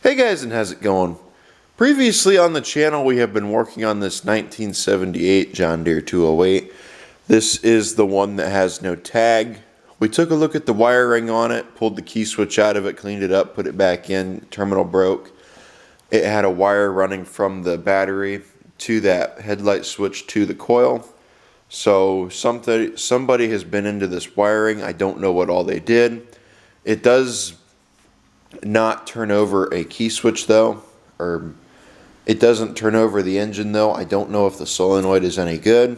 Hey guys, and how's it going? Previously on the channel we have been working on this 1978 John Deere 208. This is the one that has no tag. We took a look at the wiring on it, pulled the key switch out of it, cleaned it up, put it back in, terminal broke. It had a wire running from the battery to that headlight switch to the coil. So somebody has been into this wiring. I don't know what all they did. It does not turn over a key switch though, or it doesn't turn over the engine though. I don't know if the solenoid is any good.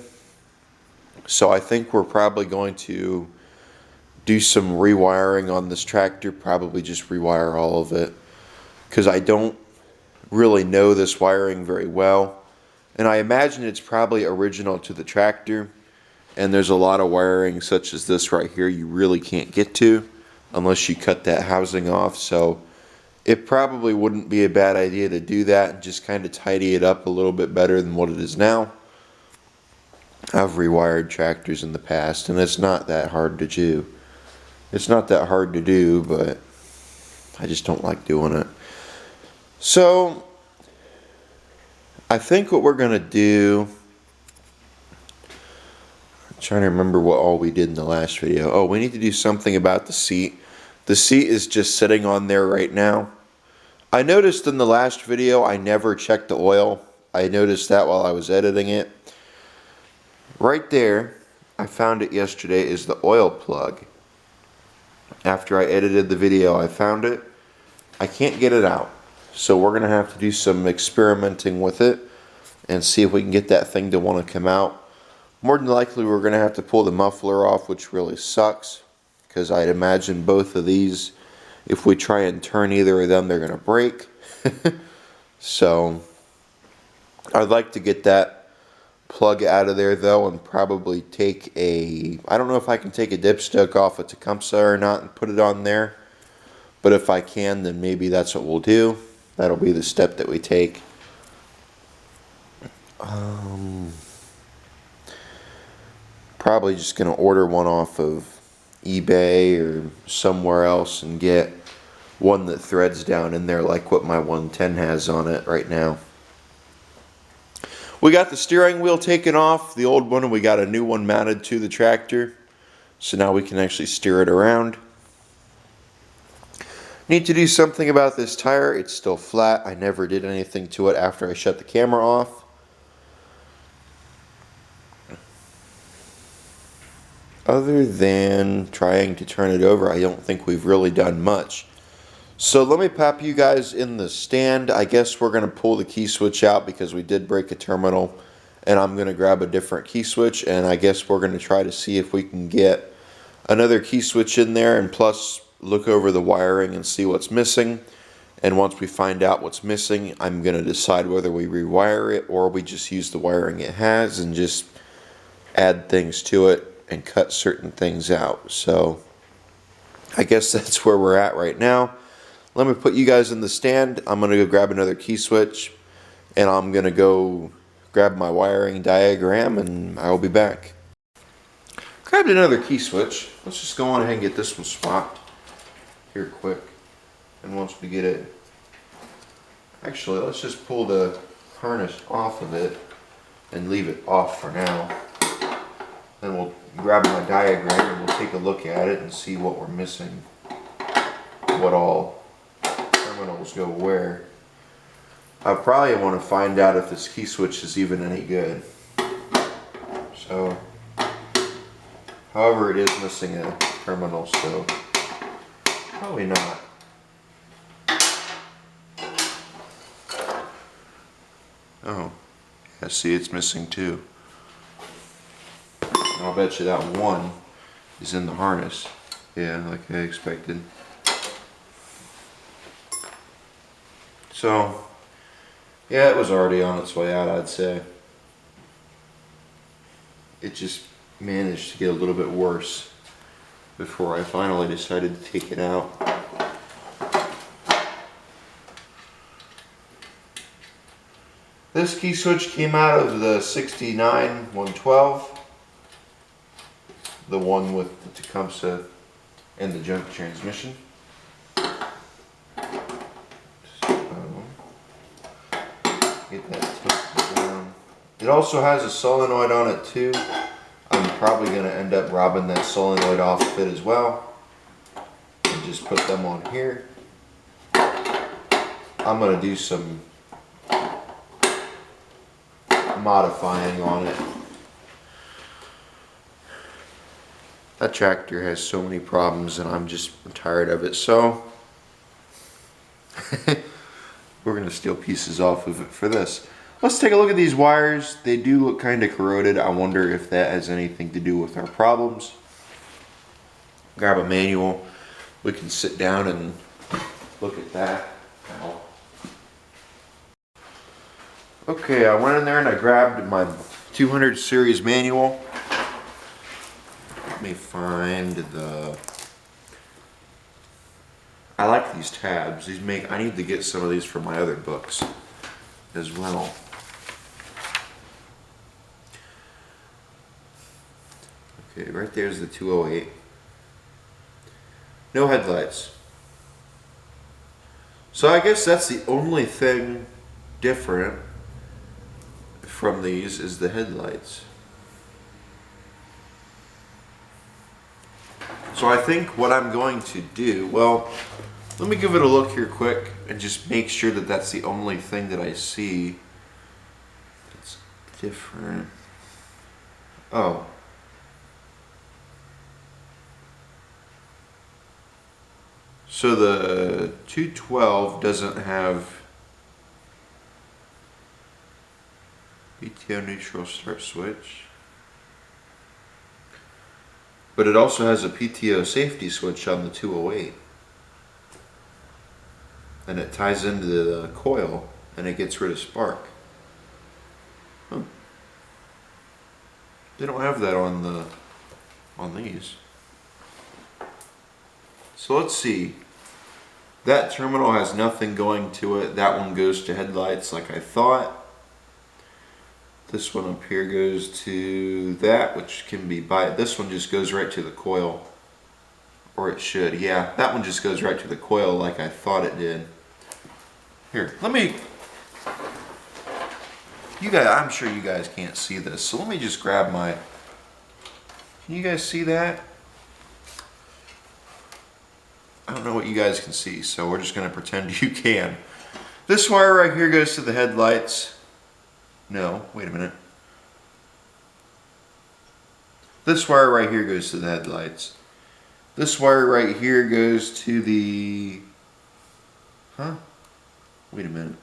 So I think we're probably going to do some rewiring on this tractor, probably just rewire all of it, because I don't really know this wiring very well. And I imagine it's probably original to the tractor, and there's a lot of wiring such as this right here you really can't get to unless you cut that housing off. So it probably wouldn't be a bad idea to do that and just kind of tidy it up a little bit better than what it is now. I've rewired tractors in the past and it's not that hard to do. It's not that hard to do, but I just don't like doing it. So I think what we're going to do, I'm trying to remember what all we did in the last video. Oh, we need to do something about the seat. The seat is just sitting on there right now. I noticed in the last video I never checked the oil. I noticed that while I was editing it. Right there, I found it yesterday, is the oil plug. After I edited the video, I found it. I can't get it out. So we're going to have to do some experimenting with it and see if we can get that thing to want to come out. More than likely we're going to have to pull the muffler off, which really sucks, because I'd imagine both of these, if we try and turn either of them, they're going to break. So I'd like to get that plug out of there though, and probably take I don't know if I can take a dipstick off a Tecumseh or not and put it on there, but if I can, then maybe that's what we'll do. That'll be the step that we take. Probably just going to order one off of eBay or somewhere else and get one that threads down in there like what my 110 has on it right now. We got the steering wheel taken off, the old one, and we got a new one mounted to the tractor. So now we can actually steer it around. Need to do something about this tire. It's still flat. I never did anything to it after I shut the camera off. Other than trying to turn it over, I don't think we've really done much. So let me pop you guys in the stand. I guess we're going to pull the key switch out because we did break a terminal, and I'm going to grab a different key switch, and I guess we're going to try to see if we can get another key switch in there, and plus look over the wiring and see what's missing. And once we find out what's missing, I'm going to decide whether we rewire it or we just use the wiring it has and just add things to it and cut certain things out. So I guess that's where we're at right now. Let me put you guys in the stand. I'm going to go grab another key switch, and I'm going to go grab my wiring diagram, and I will be back. Grabbed another key switch. Let's just go on ahead and get this one swapped here quick. And once we get it, actually let's just pull the harness off of it and leave it off for now. Then we'll grab my diagram and we'll take a look at it and see what we're missing, what all terminals go where. I probably want to find out if this key switch is even any good. So, however, it is missing a terminal, so probably not. Oh, yeah, see, it's missing two. I'll bet you that one is in the harness. Yeah, like I expected. So, yeah, it was already on its way out, I'd say. It just managed to get a little bit worse before I finally decided to take it out. This key switch came out of the 69 112. The one with the Tecumseh and the junk transmission. It also has a solenoid on it too. I'm probably going to end up robbing that solenoid off of it as well. And just put them on here. I'm going to do some modifying on it. That tractor has so many problems and I'm just tired of it, so we're going to steal pieces off of it for this. Let's take a look at these wires. They do look kind of corroded. I wonder if that has anything to do with our problems. Grab a manual. We can sit down and look at that. Okay, I went in there and I grabbed my 200 series manual. Let me find the... I like these tabs. These make... I need to get some of these for my other books as well. Okay, right there's the 208. No headlights. So I guess that's the only thing different from these is the headlights. So I think what I'm going to do, well, let me give it a look here quick and just make sure that that's the only thing that I see that's different. Oh. So the 212 doesn't have PTO neutral start switch. But it also has a PTO safety switch on the 208. And it ties into the coil and it gets rid of spark. Huh. They don't have that on these. So let's see. That terminal has nothing going to it. That one goes to headlights like I thought. This one up here goes to that, which can be this one just goes right to the coil. Or it should, yeah. That one just goes right to the coil like I thought it did. Here, let me... You guys, I'm sure you guys can't see this, so let me just grab my... Can you guys see that? I don't know what you guys can see, so we're just going to pretend you can. This wire right here goes to the headlights. No, wait a minute. This wire right here goes to the headlights. This wire right here goes to the... Huh? Wait a minute.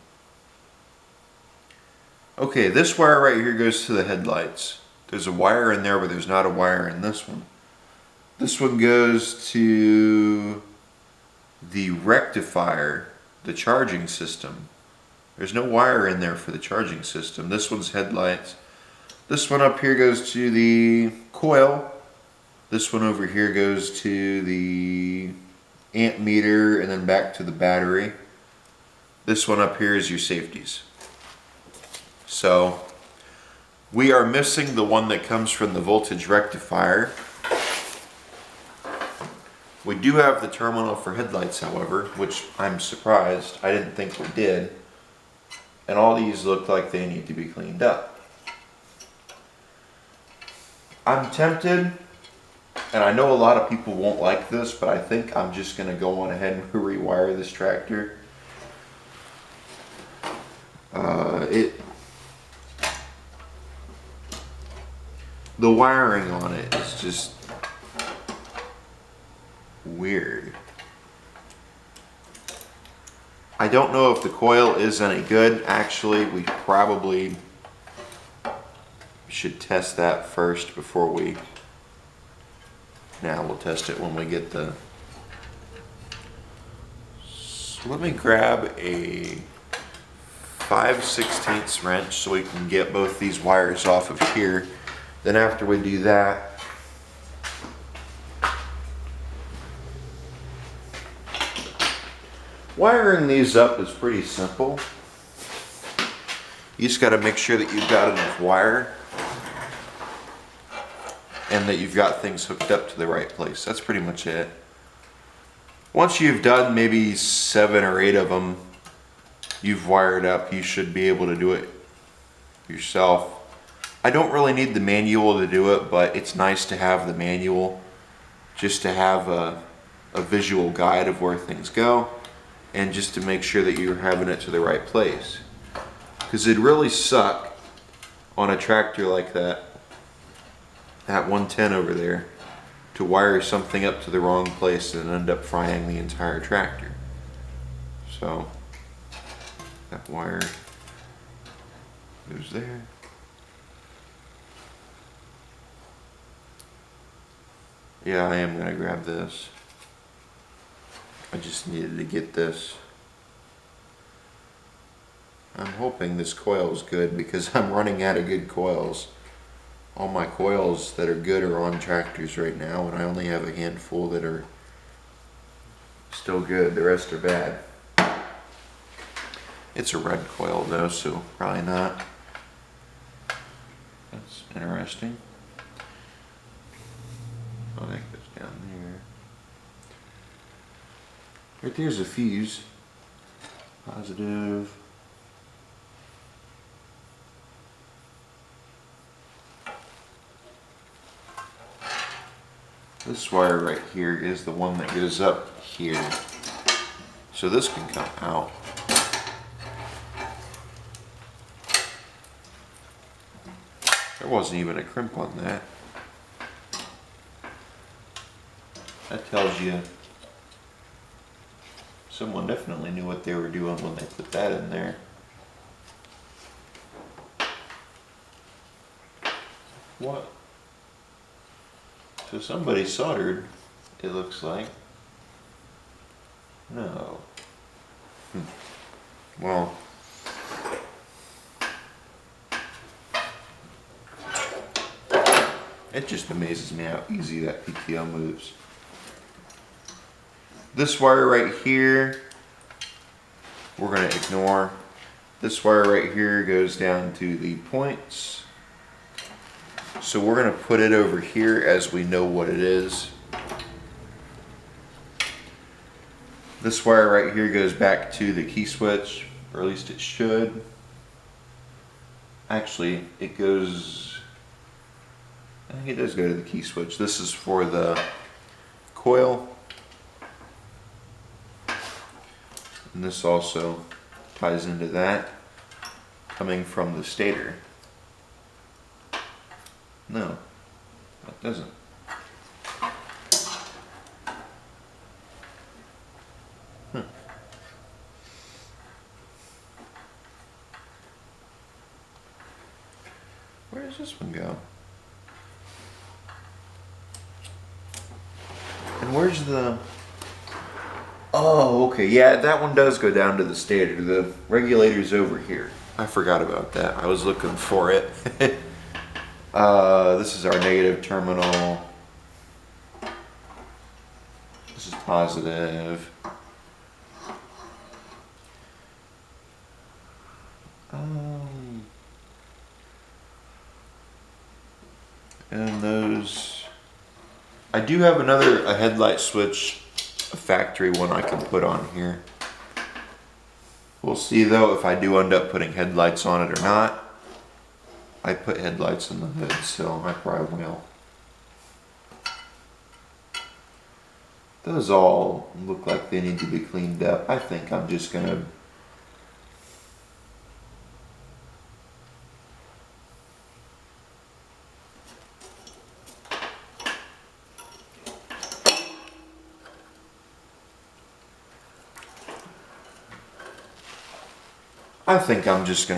Okay, this wire right here goes to the headlights. There's a wire in there, but there's not a wire in this one. This one goes to the rectifier, the charging system. There's no wire in there for the charging system. This one's headlights. This one up here goes to the coil. This one over here goes to the amp meter and then back to the battery. This one up here is your safeties. So we are missing the one that comes from the voltage rectifier. We do have the terminal for headlights, however, which I'm surprised. I didn't think we did. And all these look like they need to be cleaned up. I'm tempted, and I know a lot of people won't like this, but I think I'm just going to go on ahead and rewire this tractor. The wiring on it is just weird. I don't know if the coil is any good. Actually, we probably should test that first before we... Now we'll test it when we get the... So let me grab a 5/16 wrench so we can get both these wires off of here. Then after we do that, wiring these up is pretty simple. You just got to make sure that you've got enough wire and that you've got things hooked up to the right place. That's pretty much it. Once you've done maybe 7 or 8 of them, you've wired up, you should be able to do it yourself. I don't really need the manual to do it, but it's nice to have the manual just to have a visual guide of where things go and just to make sure that you're having it to the right place. Because it'd really suck on a tractor like that 110 over there, to wire something up to the wrong place and end up frying the entire tractor. So that wire goes there. Yeah, I am gonna grab this. I just needed to get this. I'm hoping this coil is good because I'm running out of good coils. All my coils that are good are on tractors right now, and I only have a handful that are still good. The rest are bad. It's a red coil though, so probably not. That's interesting. Oh, that goes down there. Right there's a fuse. Positive. This wire right here is the one that goes up here. So this can come out. There wasn't even a crimp on that. That tells you someone definitely knew what they were doing when they put that in there. What? So somebody soldered, it looks like. No. Well. It just amazes me how easy that PTO moves. This wire right here, we're going to ignore. This wire right here goes down to the points. So we're going to put it over here as we know what it is. This wire right here goes back to the key switch, or at least it should. Actually, it goes, I think it does go to the key switch. This is for the coil. And this also ties into that, coming from the stator. No, that doesn't. Where does this one go? And where's the... Oh, okay, yeah, that one does go down to the stator. The regulator's over here. I forgot about that. I was looking for it. This is our negative terminal. This is positive. And those, I do have a headlight switch, a factory one I can put on here. We'll see though if I do end up putting headlights on it or not. I put headlights in the hood, so I probably will. Those all look like they need to be cleaned up. I think I'm just gonna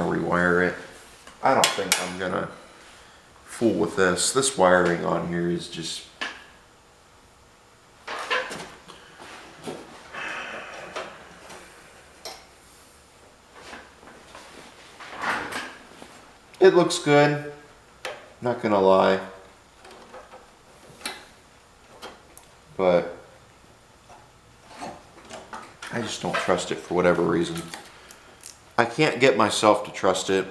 rewire it. I don't think I'm gonna fool with this. This wiring on here is just... It looks good, not gonna lie. But I just don't trust it for whatever reason. I can't get myself to trust it,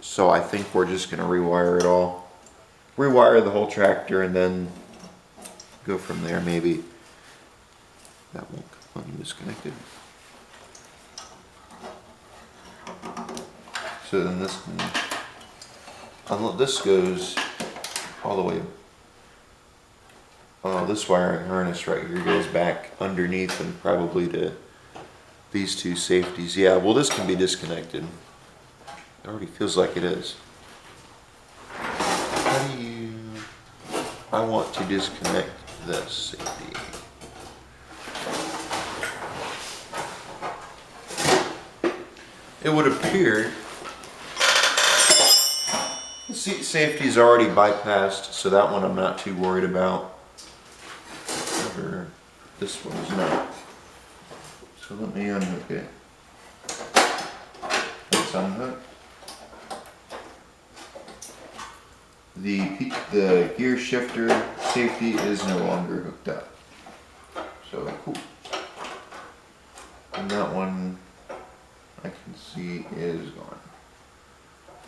so I think we're just going to rewire it all. Rewire the whole tractor and then go from there maybe. That won't come disconnected. So then this can This goes all the way. Oh, this wiring harness right here goes back underneath and probably to these two safeties. Yeah, well, this can be disconnected. It already feels like it is. How do you... I want to disconnect this safety. It would appear the seat safety is already bypassed, so that one I'm not too worried about. However, this one's not. So let me unhook it. Let's unhook. The gear shifter safety is no longer hooked up. So cool. And that one I can see is gone.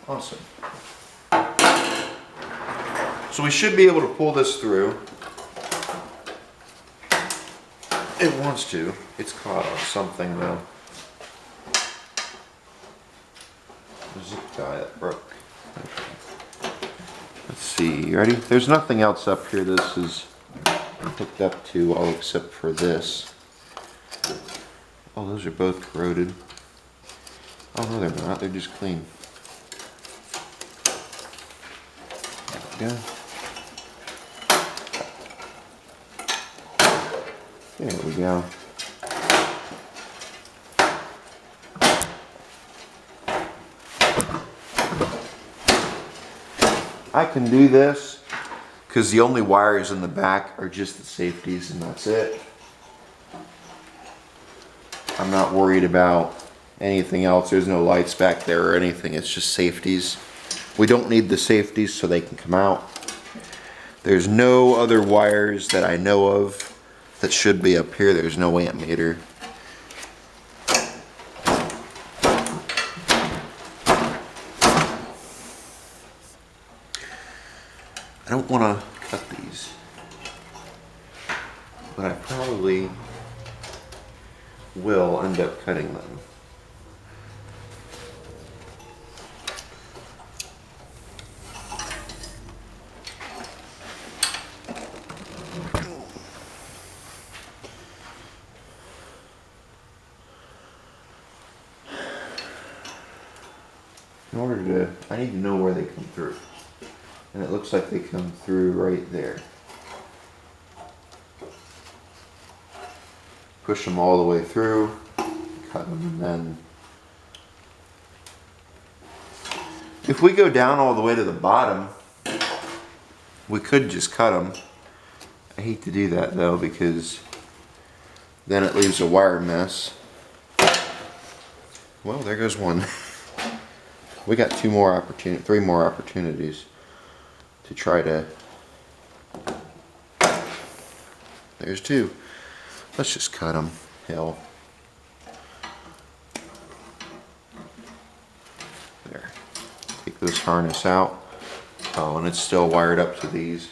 Awesome. So we should be able to pull this through. It wants to. It's caught on something though. The zip tie that broke. Let's see, you ready? There's nothing else up here this is hooked up to all except for this. Oh, those are both corroded. Oh no, they're not. They're just clean. There we go. There we go. I can do this because the only wires in the back are just the safeties and that's it. I'm not worried about anything else. There's no lights back there or anything. It's just safeties. We don't need the safeties so they can come out. There's no other wires that I know of that should be up here. There's no amp meter. I don't want to cut these, but I probably will end up cutting them. In order to, I need to know where they come through. And it looks like they come through right there. Push them all the way through, cut them, and then if we go down all the way to the bottom, we could just cut them. I hate to do that though because then it leaves a wire mess. Well, there goes one. We got three more opportunities to try to. There's two. Let's just cut them. Hell. There. Take this harness out. Oh, and it's still wired up to these.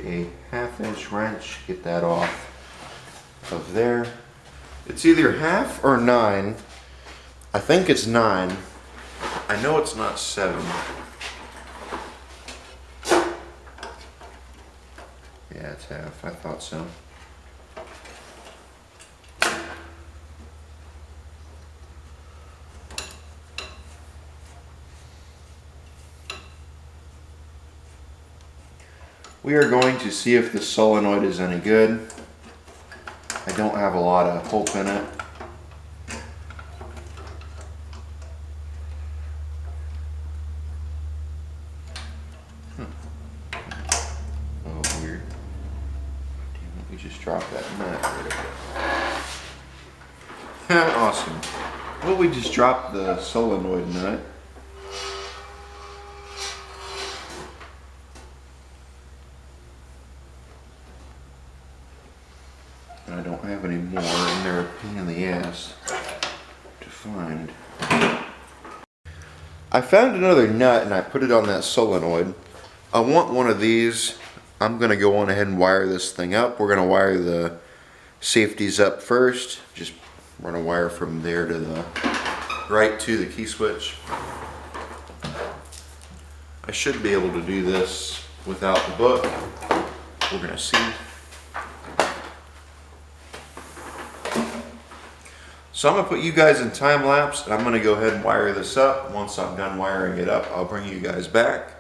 A 1/2-inch wrench, get that off of there. It's either 1/2 or 9. I think it's 9. I know it's not 7. Yeah, it's 1/2. I thought so. We are going to see if the solenoid is any good. I don't have a lot of hope in it. Oh, weird. Damn it, we just dropped that nut. Awesome. Well, we just dropped the solenoid nut. I don't have any more, and they're a pain in the ass to find. I found another nut and I put it on that solenoid. I want one of these. I'm gonna go on ahead and wire this thing up. We're gonna wire the safeties up first. Just run a wire from there to the right to the key switch. I should be able to do this without the book. We're gonna see. So I'm gonna put you guys in time lapse and I'm gonna go ahead and wire this up. Once I'm done wiring it up, I'll bring you guys back.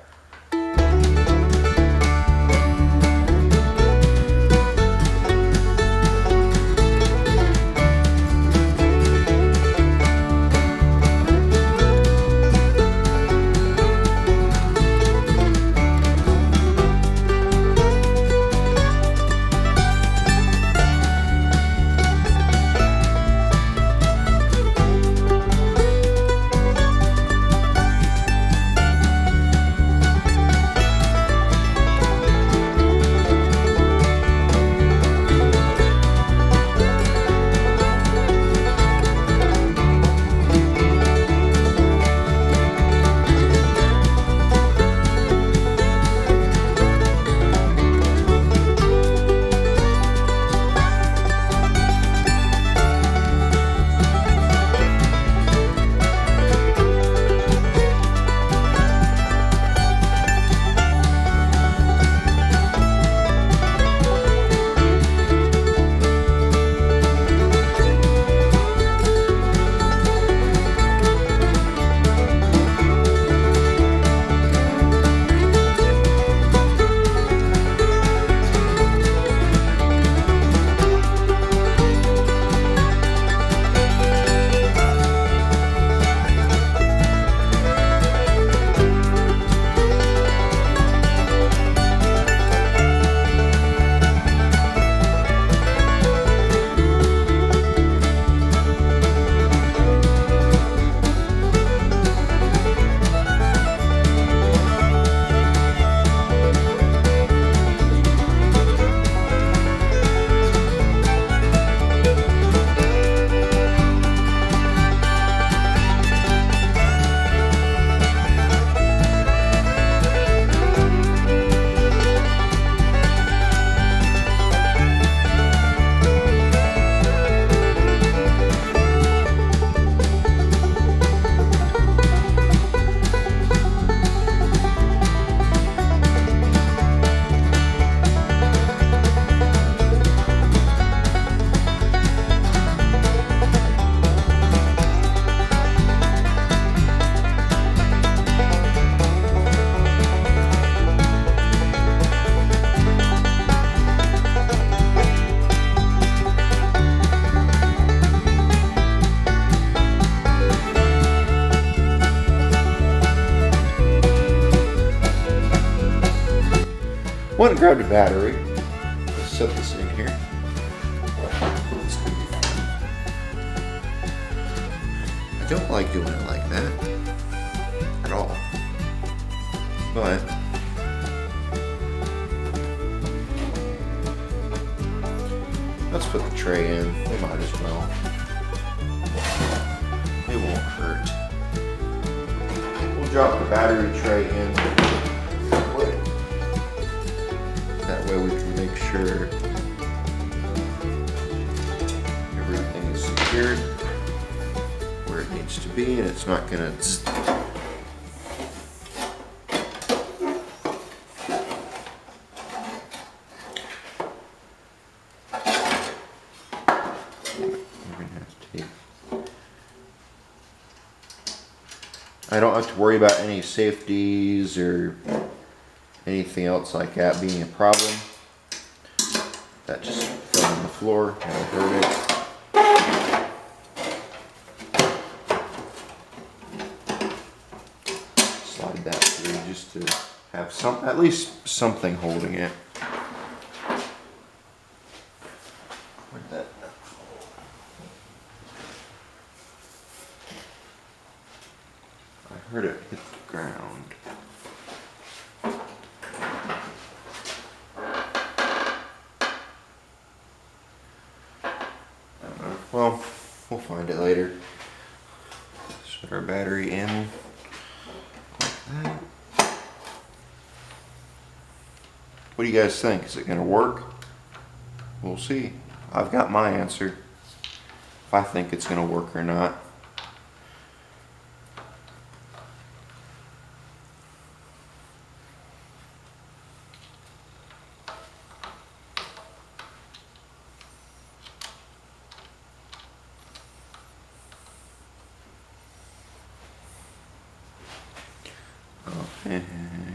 Went and grabbed a battery. Let's set this in here. This could be fun. I don't like doing it like that at all. But let's put the tray in. We might as well. It won't hurt. We'll drop the battery tray in. That way we can make sure everything is secured where it needs to be and it's not gonna I don't have to worry about any safeties or anything else like that being a problem. That just fell on the floor and I heard it. Slide that through just to have at least something holding it. Where'd that fall? I heard it hit the ground. Well, we'll find it later. Set our battery in like that. What do you guys think? Is it going to work? We'll see. I've got my answer. If I think it's going to work or not.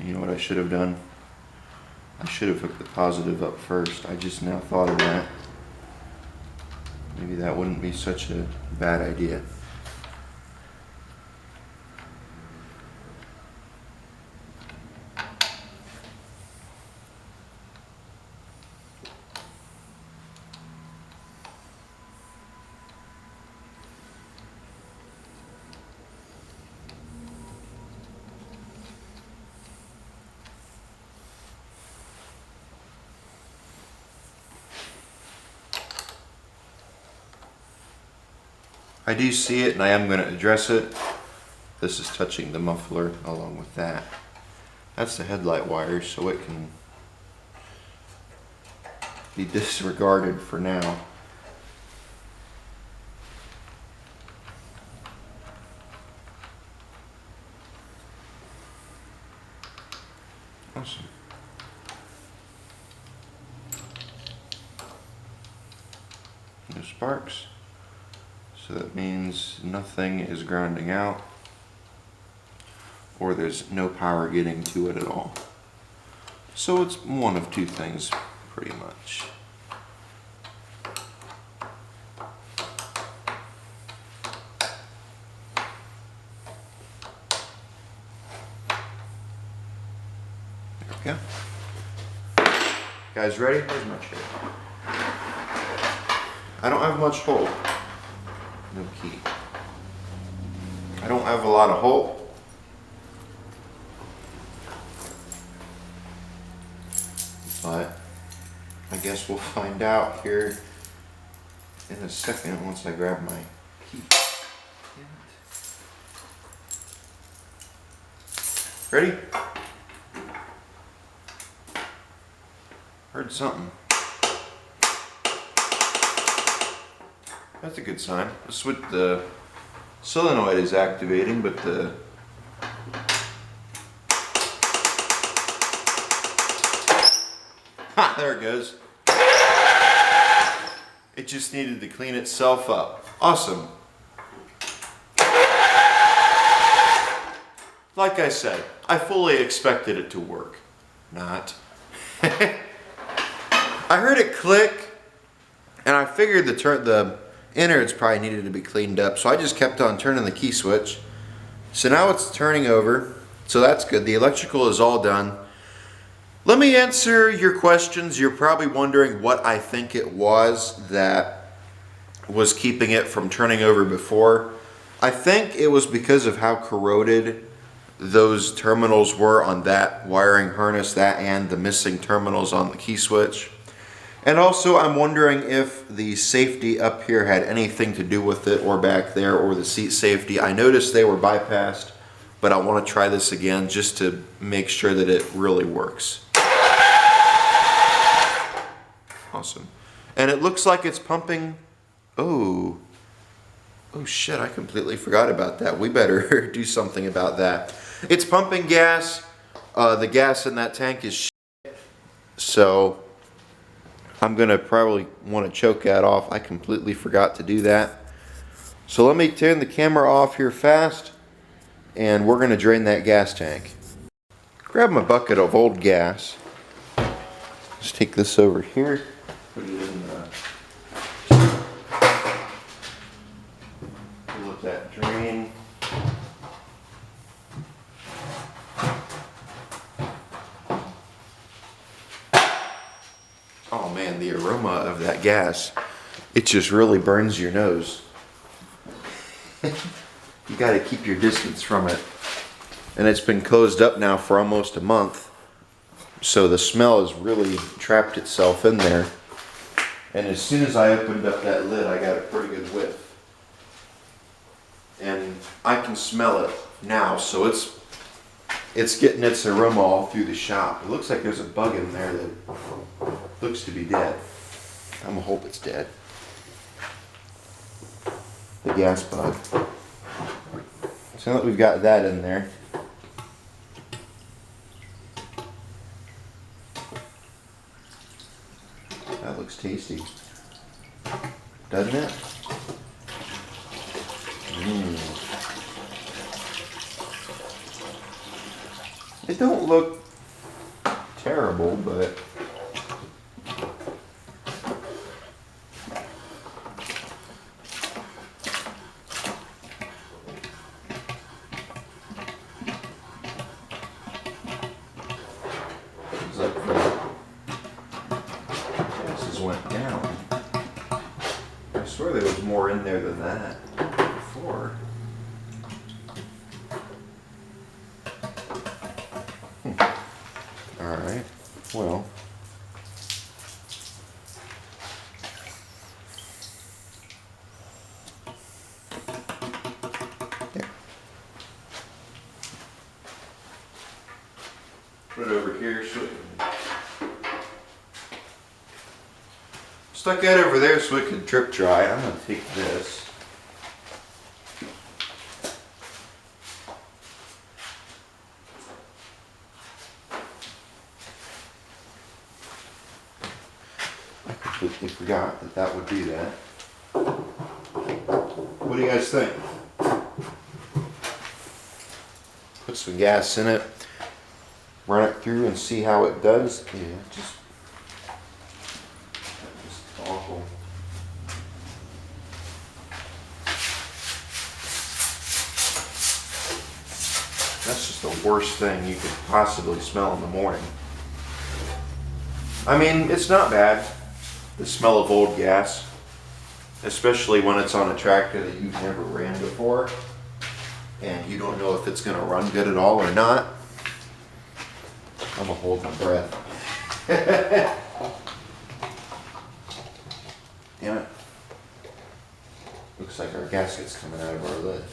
You know what I should have done? I should have hooked the positive up first. I just now thought of that. Maybe that wouldn't be such a bad idea. I do see it and I am going to address it. This is touching the muffler along with that. That's the headlight wire, so it can be disregarded for now. Awesome. No sparks. So that means nothing is grounding out, or there's no power getting to it at all. So it's one of two things, pretty much. There we go. Guys ready? Where's my chair? I don't have much hold. No key. I don't have a lot of hold. But I guess we'll find out here in a second once I grab my key. Ready? Heard something. That's a good sign. The solenoid is activating, but the there it goes. It just needed to clean itself up. Awesome. Like I said, I fully expected it to work. Not. I heard it click, and I figured the innards probably needed to be cleaned up, so I just kept on turning the key switch. So now it's turning over, so that's good. The electrical is all done. Let me answer your questions. You're probably wondering what I think it was that was keeping it from turning over before. I think it was because of how corroded those terminals were on that wiring harness, that and the missing terminals on the key switch. And also I'm wondering if the safety up here had anything to do with it, or back there, or the seat safety. I noticed they were bypassed, but I want to try this again just to make sure that it really works. Awesome. And it looks like it's pumping. Oh shit, I completely forgot about that. We better do something about that. It's pumping gas. The gas in that tank is shit. So I'm gonna probably want to choke that off. I completely forgot to do that. So let me turn the camera off here fast, and we're gonna drain that gas tank. Grab my bucket of old gas. Let's take this over here. Put it in the... Let that drain. Oh man, the aroma of that gas, it just really burns your nose. You gotta keep your distance from it. And it's been closed up now for almost a month. So the smell has really trapped itself in there. And as soon as I opened up that lid, I got a pretty good whiff. and I can smell it now, so it's getting its aroma all through the shop. It looks like there's a bug in there that looks to be dead. I'm gonna hope it's dead. The gas bug. So now that we've got that in there, that looks tasty, doesn't it? It don't look terrible, but it's like the gases went down. I swear there was more in there than that before. Alright, well. There. Put it over here so it can... Stuck that over there so it can drip dry. I'm going to take this. Completely forgot that that would do that. What do you guys think? Put some gas in it, run it through and see how it does. Yeah, just awful. That's just the worst thing you could possibly smell in the morning. I mean, it's not bad. The smell of old gas, especially when it's on a tractor that you've never ran before and you don't know if it's going to run good at all or not. I'm going to hold my breath. Damn it. Looks like our gasket's coming out of our lid.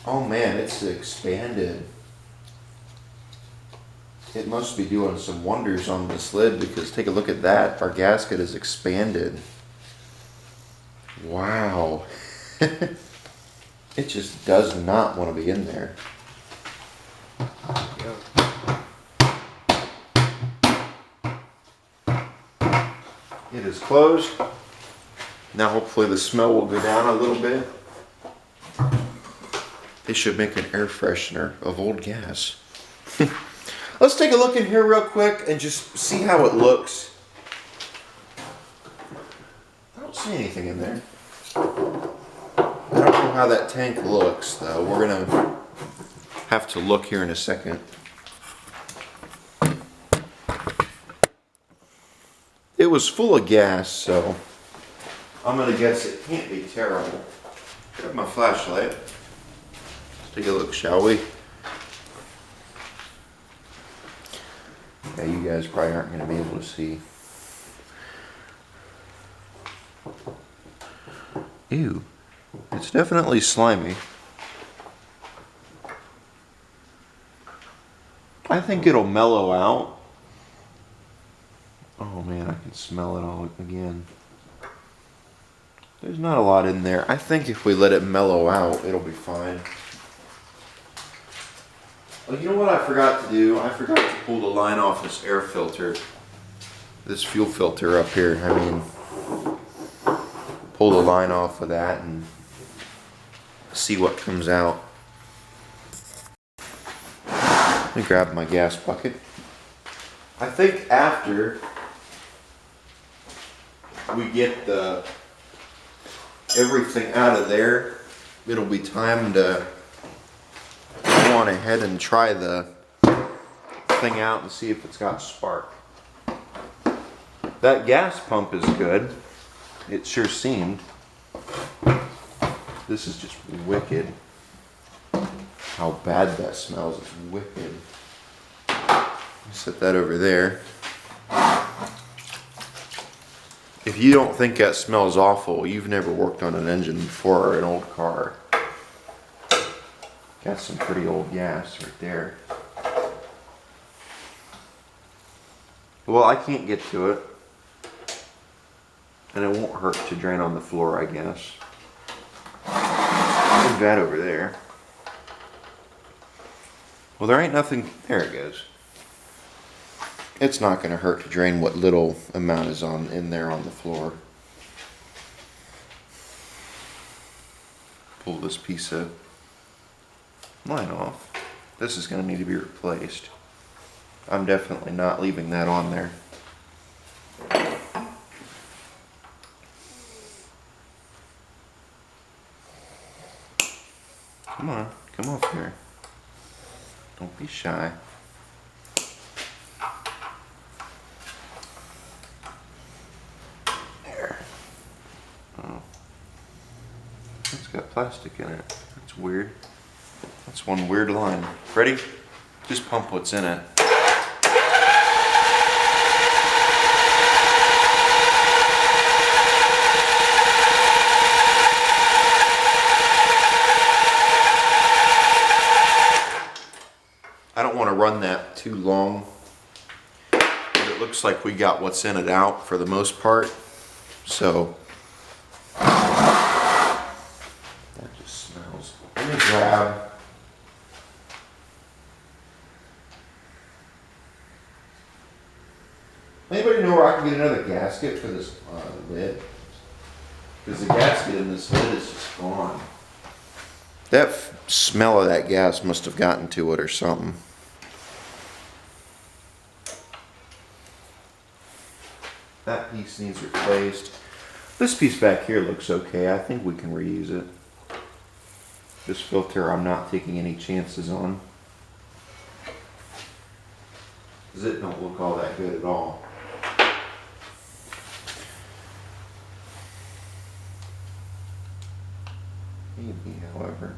Oh man, it's expanded. It must be doing some wonders on this lid, because take a look at that. Our gasket is expanded. Wow. It just does not want to be in there. It is closed. Now hopefully the smell will go down a little bit. They should make an air freshener of old gas. Let's take a look in here real quick and just see how it looks. I don't see anything in there. I don't know how that tank looks though. We're gonna have to look here in a second. It was full of gas, so I'm gonna guess it can't be terrible. Grab my flashlight. Let's take a look, shall we? Yeah, you guys probably aren't going to be able to see. Ew. It's definitely slimy. I think it'll mellow out. Oh man, I can smell it all again. There's not a lot in there. I think if we let it mellow out, it'll be fine. Oh, you know what I forgot to do? I forgot to pull the line off this air filter. This fuel filter up here. I mean, pull the line off of that and see what comes out. Let me grab my gas bucket. I think after we get everything out of there, it'll be time to go on ahead and try the thing out and see if it's got spark. That gas pump is good. It sure seemed. This is just wicked. How bad that smells is wicked. Set that over there. If you don't think that smells awful, you've never worked on an engine before or an old car. Got some pretty old gas right there. Well, I can't get to it. And it won't hurt to drain on the floor, I guess. Move that over there. Well, there ain't nothing. There it goes. It's not going to hurt to drain what little amount is in there on the floor. Pull this piece of line off. This is going to need to be replaced. I'm definitely not leaving that on there. Come on, come off here. Don't be shy. There. Oh. It's got plastic in it. That's weird. That's one weird line. Ready? Just pump what's in it. I don't want to run that too long, but it looks like we got what's in it out for the most part. So that just smells. Let me grab. Anybody know where I can get another gasket for this lid? Because the gasket in this lid is just gone. That smell of that gas must have gotten to it or something. That piece needs replaced. This piece back here looks okay. I think we can reuse it. This filter I'm not taking any chances on, because it don't look all that good at all. Maybe, however.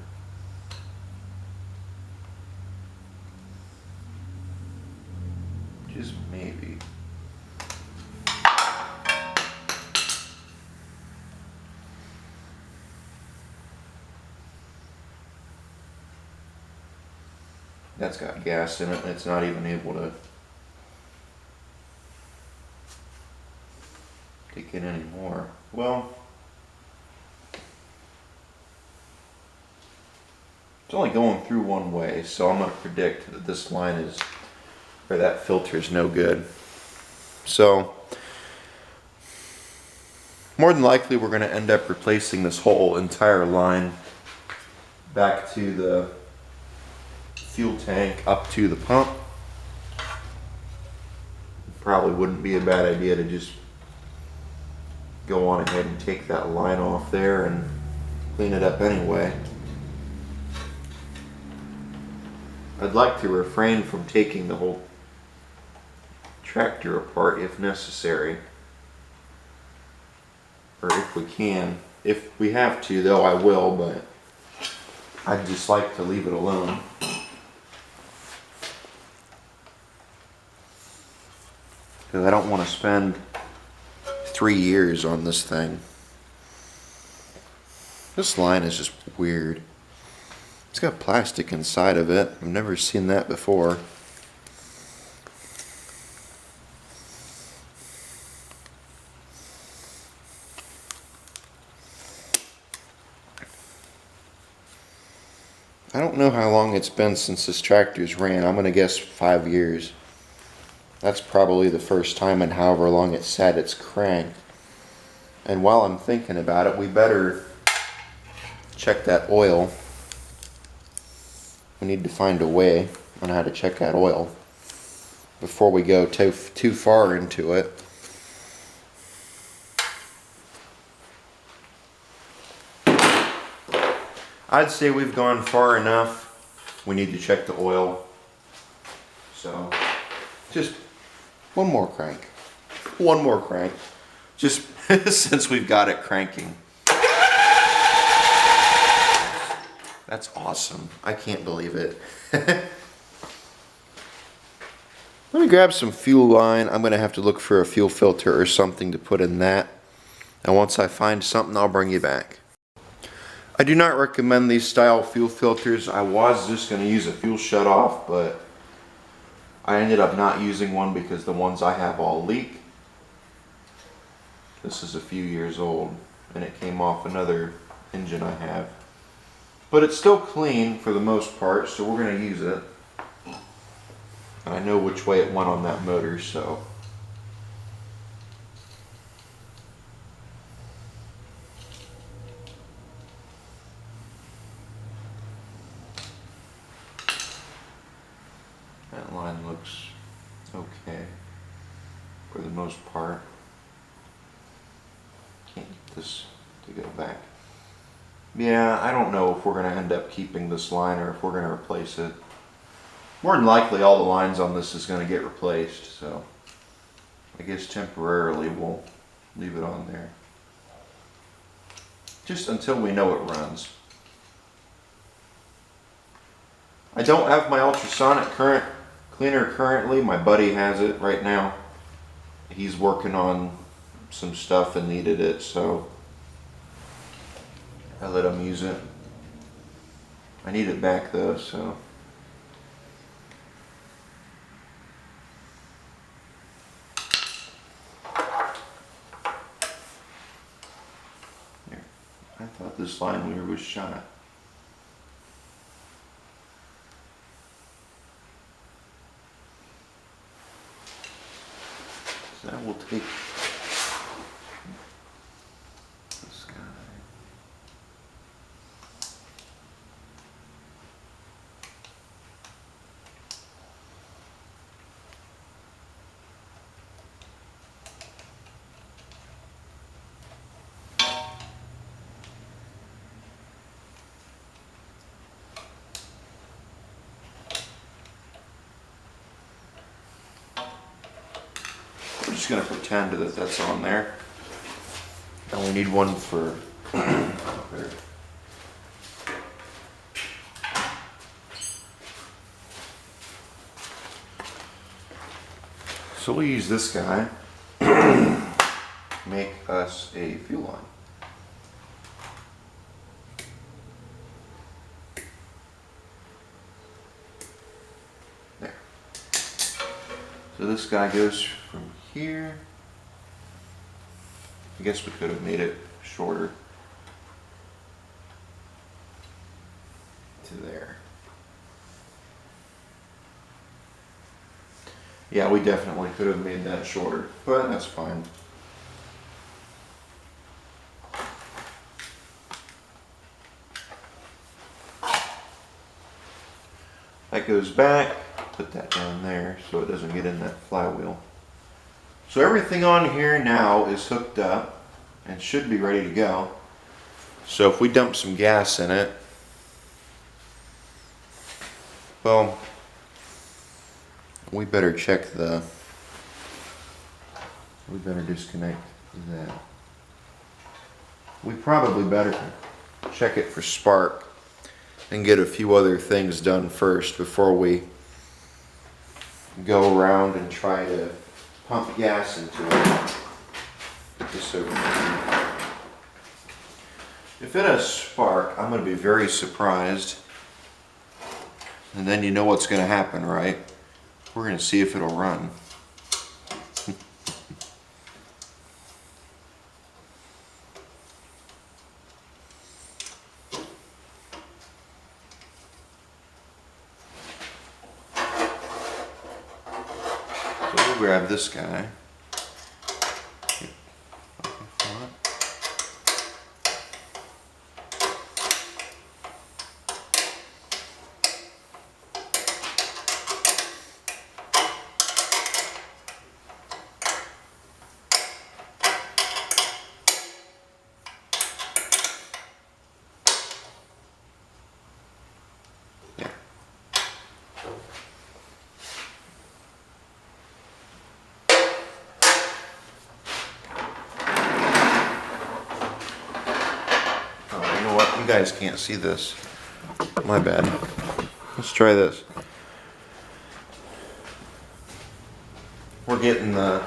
Just maybe. That's got gas in it and it's not even able to take in any more. Well, it's only going through one way, so I'm going to predict that this line is, or that filter is no good. So, more than likely we're going to end up replacing this whole entire line back to the fuel tank up to the pump. Probably wouldn't be a bad idea to just go on ahead and take that line off there and clean it up anyway. I'd like to refrain from taking the whole tractor apart if necessary, or if we can. If we have to, though, I will, but I'd just like to leave it alone. Because I don't want to spend 3 years on this thing. This line is just weird. It's got plastic inside of it. I've never seen that before. I don't know how long it's been since this tractor's ran. I'm going to guess 5 years. That's probably the first time in however long it's sat its crank. And while I'm thinking about it, we better check that oil. We need to find a way on how to check that oil before we go too far into it. I'd say we've gone far enough. We need to check the oil. So, just one more crank. One more crank. Just since we've got it cranking. That's awesome. I can't believe it. Let me grab some fuel line. I'm going to have to look for a fuel filter or something to put in that. And once I find something, I'll bring you back. I do not recommend these style fuel filters. I was just going to use a fuel shutoff, but I ended up not using one because the ones I have all leak. This is a few years old, and it came off another engine I have. But it's still clean for the most part, so we're going to use it. And I know which way it went on that motor, so. That line looks okay for the most part. Can't get this to go back. Yeah, I don't know if we're going to end up keeping this line or if we're going to replace it. More than likely all the lines on this is going to get replaced, so I guess temporarily we'll leave it on there. Just until we know it runs. I don't have my ultrasonic current cleaner currently. My buddy has it right now. He's working on some stuff and needed it, so I let him use it. I need it back though, so. I thought this line weaver was shot. So I will take this guy. I'm just going to pretend that that's on there. And we need one for there. So we'll use this guy make us a fuel line. There. So this guy goes from here. I guess we could have made it shorter to there. Yeah, we definitely could have made that shorter, but that's fine. That goes back, put that down there so it doesn't get in that flywheel. So everything on here now is hooked up and should be ready to go. So if we dump some gas in it, well, we better check we better disconnect that. We probably better check it for spark and get a few other things done first before we go around and try to pump gas into it. Put this over here. If it has spark, I'm going to be very surprised. And then you know what's going to happen, right? We're going to see if it'll run. So we'll grab this guy. You guys can't see this. My bad. Let's try this. getting the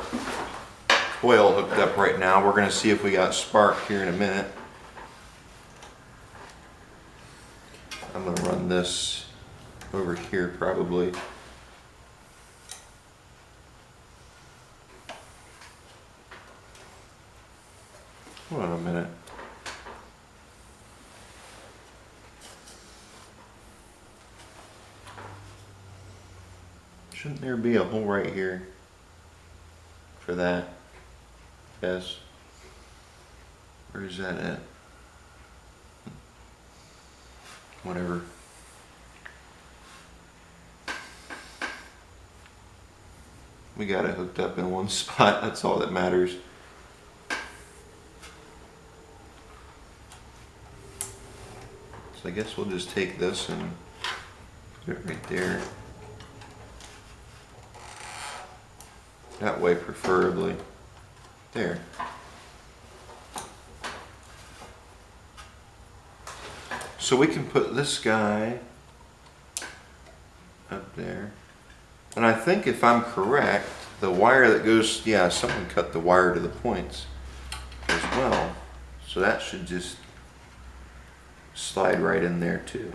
coil hooked up right now. We're going to see if we got spark here in a minute. I'm going to run this over here probably. Hold on a minute. Shouldn't there be a hole right here for that? Yes. Where is that at? Whatever. We got it hooked up in one spot, that's all that matters. So I guess we'll just take this and put it right there. That way preferably. There. So we can put this guy up there. And I think if I'm correct, the wire that goes, yeah, someone cut the wire to the points as well. So that should just slide right in there too.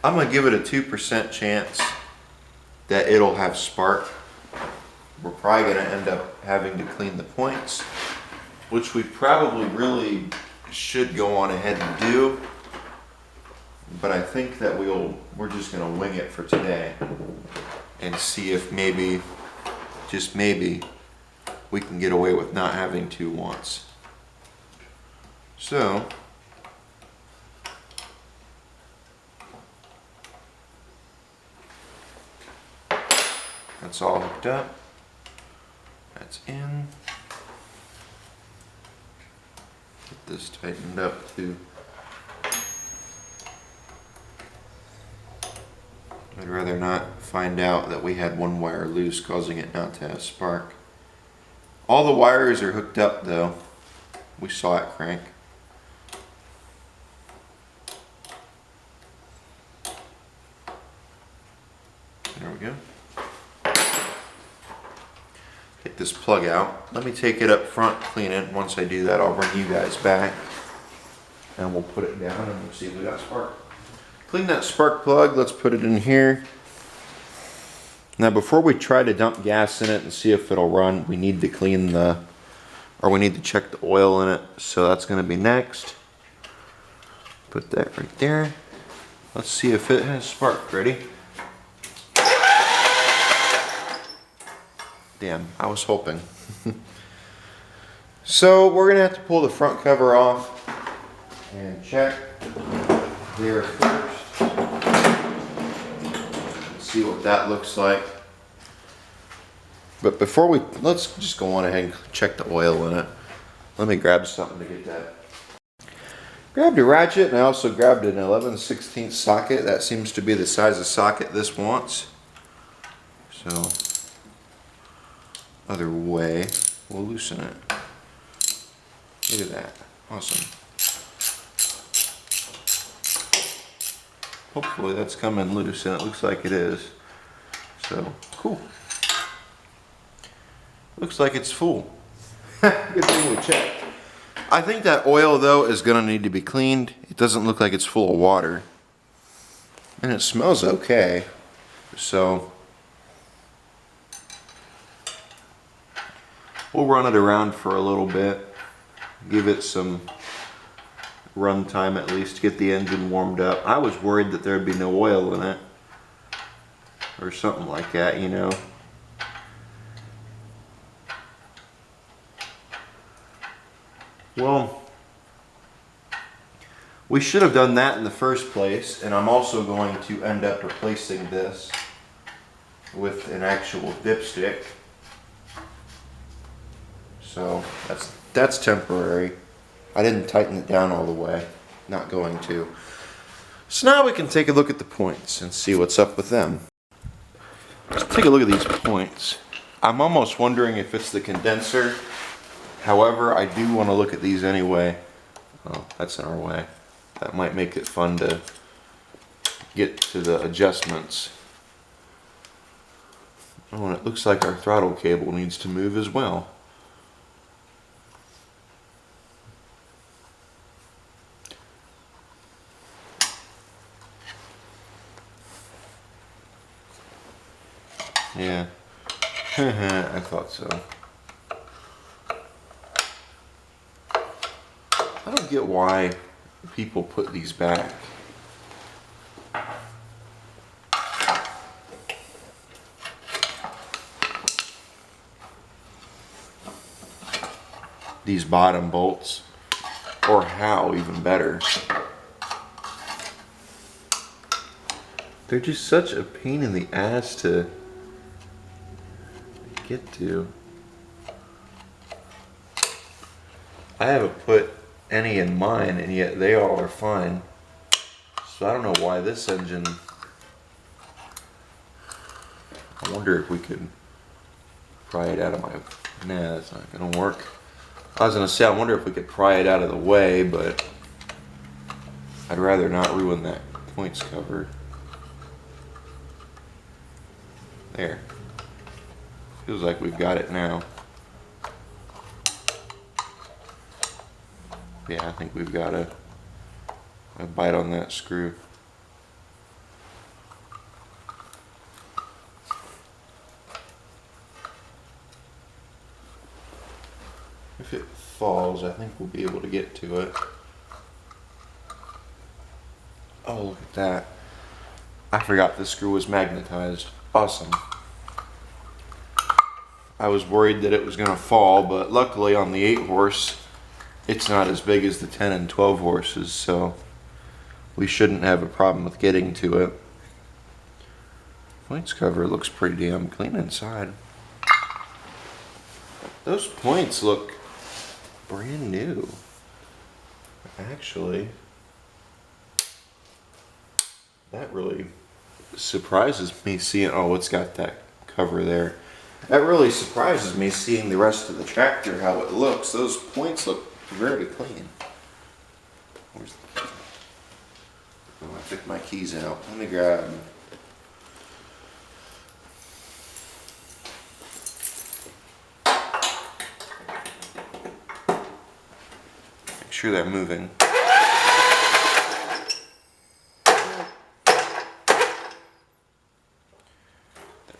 I'm gonna give it a 2% chance that it'll have spark. We're probably gonna end up having to clean the points, which we probably really should go on ahead and do. But I think that we're just gonna wing it for today and see if maybe, just maybe, we can get away with not having to once. So, that's all hooked up. That's in. Get this tightened up too. I'd rather not find out that we had one wire loose, causing it not to have spark. All the wires are hooked up though. We saw it crank. There we go. Take this plug out. Let me take it up front, clean it. Once I do that, I'll bring you guys back and we'll put it down and we'll see if we got spark. Clean that spark plug, let's put it in here. Now before we try to dump gas in it and see if it'll run, we need to clean we need to check the oil in it. So that's gonna be next. Put that right there. Let's see if it has spark. Ready? Damn, I was hoping. So we're gonna have to pull the front cover off and check there first. See what that looks like. But before let's just go on ahead and check the oil in it. Let me grab something to get that. Grabbed a ratchet and I also grabbed an 11/16 socket. That seems to be the size of socket this wants. So, other way, we'll loosen it. Look at that, awesome. Hopefully that's coming loose, and it looks like it is. So, cool. Looks like it's full. Good thing we checked. I think that oil, though, is going to need to be cleaned. It doesn't look like it's full of water. And it smells okay. So, we'll run it around for a little bit. Give it some run time at least to get the engine warmed up. I was worried that there'd be no oil in it or something like that, you know. Well, we should have done that in the first place, and I'm also going to end up replacing this with an actual dipstick. So that's temporary. I didn't tighten it down all the way. Not going to. So now we can take a look at the points and see what's up with them. Let's take a look at these points. I'm almost wondering if it's the condenser. However, I do want to look at these anyway. Oh, that's in our way. That might make it fun to get to the adjustments. Oh, and it looks like our throttle cable needs to move as well. Yeah, I thought so. I don't get why people put these back. These bottom bolts, or how, even better. They're just such a pain in the ass to get to. I haven't put any in mine, and yet they all are fine. So I don't know why this engine. I wonder if we could pry it out of my. Nah, that's not gonna work. I was gonna say, I wonder if we could pry it out of the way, but I'd rather not ruin that points cover. There. Feels like we've got it now. Yeah, I think we've got a bite on that screw. If it falls, I think we'll be able to get to it. Oh, look at that. I forgot the screw was magnetized. Awesome. I was worried that it was going to fall, but luckily on the 8 horse, it's not as big as the 10 and 12 horses, so we shouldn't have a problem with getting to it. Points cover looks pretty damn clean inside. Those points look brand new. Actually, that really surprises me seeing, oh, it's got that cover there. That really surprises me seeing the rest of the tractor, how it looks. Those points look very clean. Where's the key? Oh, I took my keys out. Let me grab them. Make sure they're moving.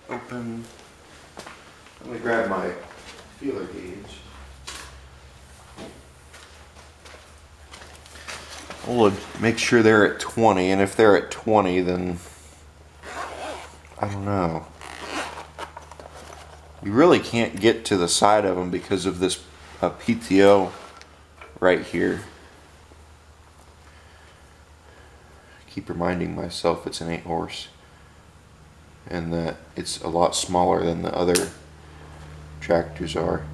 Open. Let me grab my feeler gauge. We'll make sure they're at 20, and if they're at 20, then I don't know. You really can't get to the side of them because of this PTO right here. I keep reminding myself it's an 8 horse and that it's a lot smaller than the other tractors are.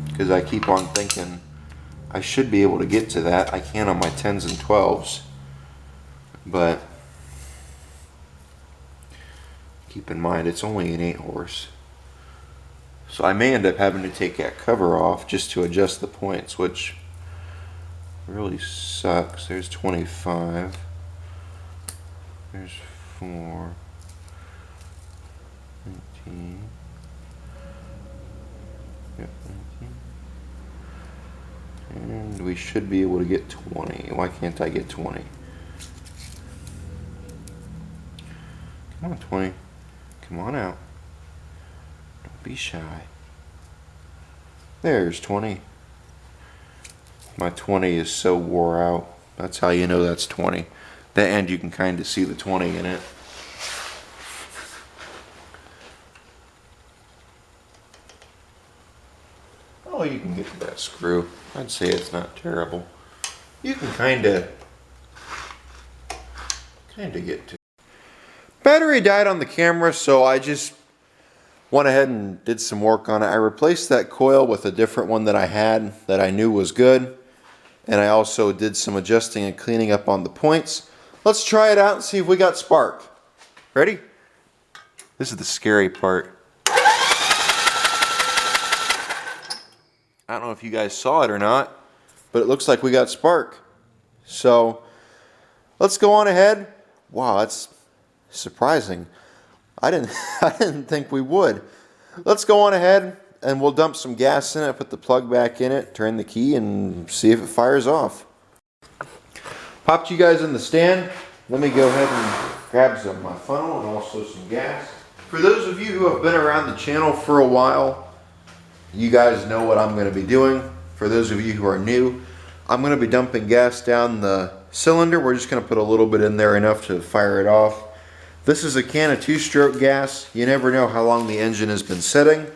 Because I keep on thinking I should be able to get to that. I can on my 10s and 12s, but keep in mind it's only an 8 horse. So I may end up having to take that cover off just to adjust the points, which really sucks. There's 25. There's 4. 19. Yep, 19. And we should be able to get 20. Why can't I get 20? Come on, 20. Come on out. Don't be shy. There's 20. My 20 is so wore out. That's how you know that's 20. The end, you can kind of see the 20 in it. Oh, you can get to that screw. I'd say it's not terrible. You can kind of get to. Battery died on the camera, so I just went ahead and did some work on it. I replaced that coil with a different one that I had that I knew was good. And I also did some adjusting and cleaning up on the points. Let's try it out and see if we got spark. Ready? This is the scary part. I don't know if you guys saw it or not, but it looks like we got spark. So let's go on ahead. Wow, that's surprising. I didn't think we would. Let's go on ahead and we'll dump some gas in it, put the plug back in it, turn the key, and see if it fires off. Popped you guys in the stand. Let me go ahead and grab some of my funnel and also some gas. For those of you who have been around the channel for a while, you guys know what I'm going to be doing. For those of you who are new, I'm going to be dumping gas down the cylinder. We're just going to put a little bit in there, enough to fire it off. This is a can of 2-stroke gas. You never know how long the engine has been sitting,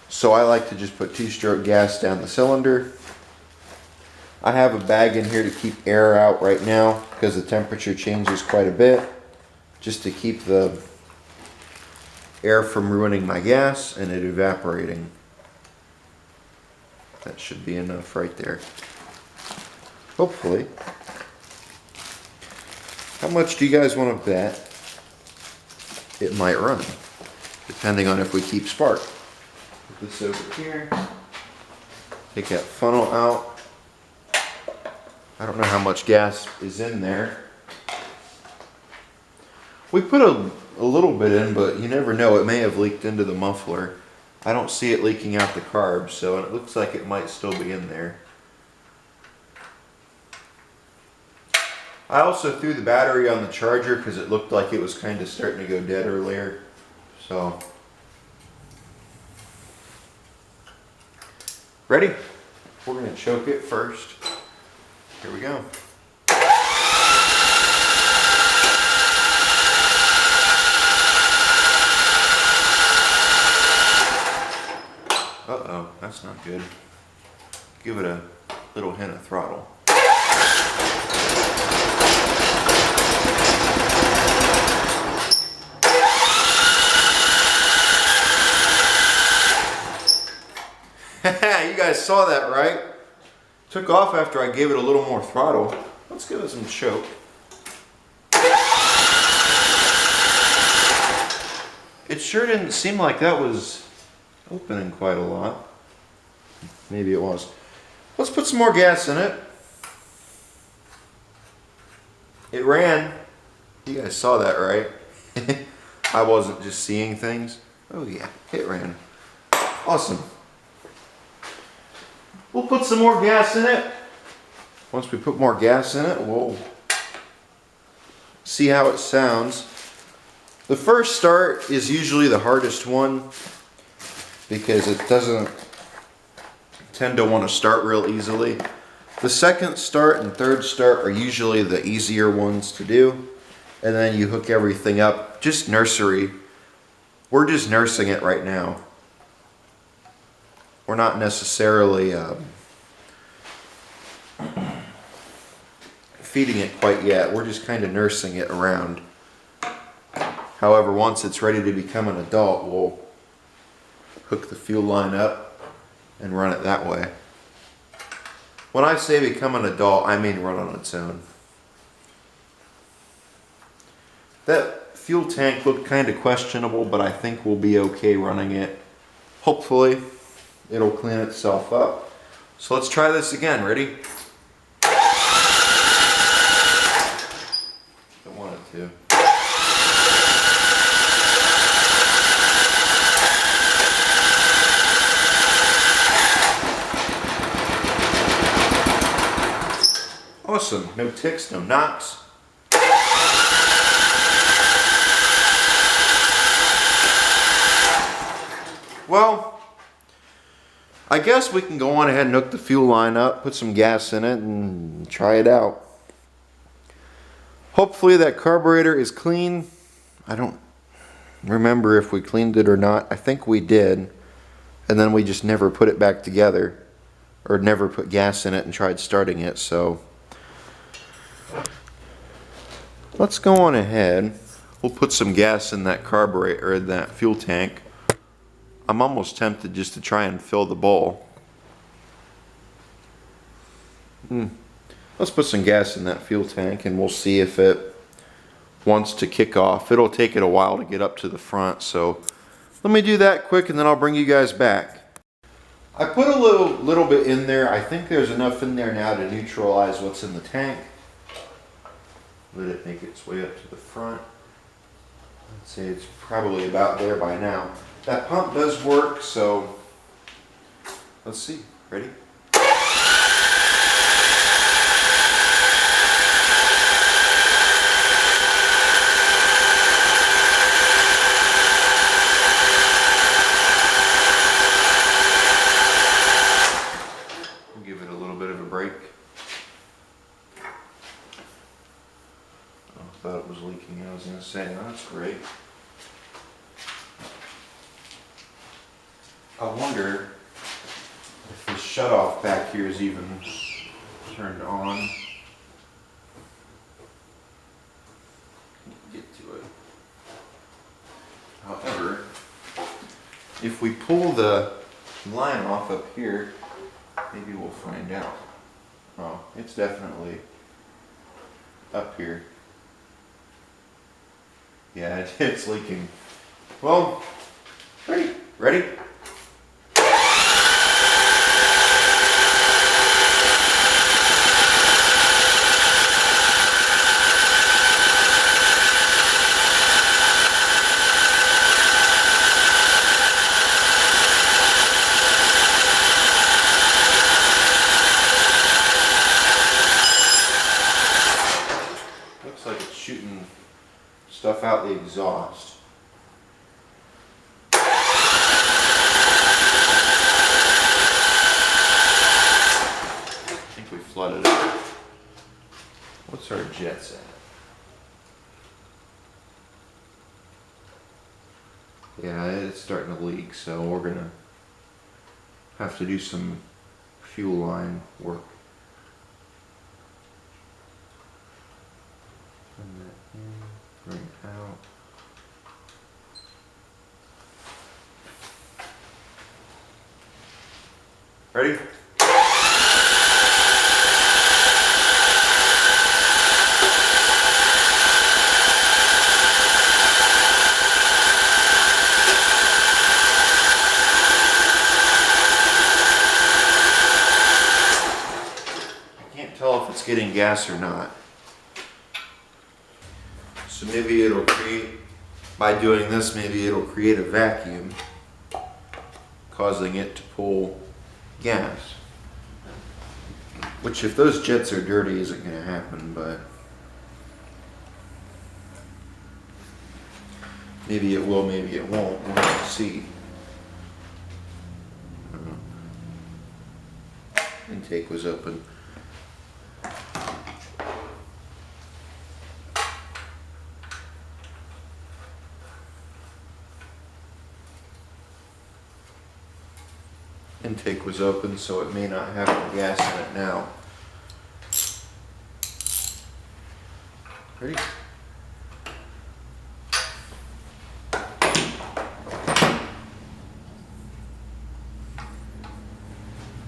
so I like to just put 2-stroke gas down the cylinder. I have a bag in here to keep air out right now because the temperature changes quite a bit, just to keep the air from ruining my gas and it evaporating. That should be enough right there. Hopefully. How much do you guys want to bet it might run, depending on if we keep spark? Put this over here. Take that funnel out. I don't know how much gas is in there. We put a little bit in, but you never know. It may have leaked into the muffler. I don't see it leaking out the carbs, so it looks like it might still be in there. I also threw the battery on the charger because it looked like it was kind of starting to go dead earlier. So, ready? We're going to choke it first. Here we go. Uh-oh, that's not good. Give it a little hint of throttle. You guys saw that, right? Took off after I gave it a little more throttle. Let's give it some choke. It sure didn't seem like that was opening quite a lot. Maybe it was. Let's put some more gas in it. It ran. You guys saw that, right? I wasn't just seeing things. Oh yeah, it ran. Awesome. We'll put some more gas in it. Once we put more gas in it, we'll see how it sounds. The first start is usually the hardest one because it doesn't tend to want to start real easily. The second start and third start are usually the easier ones to do. And then you hook everything up. Just nursery. We're just nursing it right now. We're not necessarily feeding it quite yet. We're just kind of nursing it around. However, once it's ready to become an adult, we'll hook the fuel line up and run it that way. When I say become an adult, I mean run on its own. That fuel tank looked kind of questionable, but I think we'll be okay running it. Hopefully, it'll clean itself up. So let's try this again. Ready? Don't want it to. Awesome. No ticks, no knocks. Well, I guess we can go on ahead and hook the fuel line up, put some gas in it, and try it out. Hopefully that carburetor is clean. I don't remember if we cleaned it or not. I think we did. And then we just never put it back together, or never put gas in it and tried starting it. So let's go on ahead. We'll put some gas in that carburetor, or that fuel tank. I'm almost tempted just to try and fill the bowl. Let's put some gas in that fuel tank and we'll see if it wants to kick off. It'll take it a while to get up to the front, so let me do that quick and then I'll bring you guys back. I put a little bit in there. I think there's enough in there now to neutralize what's in the tank. Let it make its way up to the front. I'd say it's probably about there by now. That pump does work, so let's see. Ready? Give it a little bit of a break. Oh, I thought it was leaking. I was going to say, oh, that's great. I wonder if the shutoff back here is even turned on. Get to it. However, if we pull the line off up here, maybe we'll find out. Oh, it's definitely up here. Yeah, it's leaking. Well, ready? Ready? Looks like it's shooting stuff out the exhaust. I think we flooded it. What's our jets at? Yeah, it's starting to leak, so we're gonna have to do some fuel line work. Send that in, bring it out. Ready? I can't tell if it's getting gas or not. So maybe it'll create, by doing this, maybe it'll create a vacuum, causing it to pull gas. Which, if those jets are dirty, isn't going to happen, but maybe it will, maybe it won't. We'll have to see. Intake was open. Intake was open, so it may not have any gas in it now. Ready?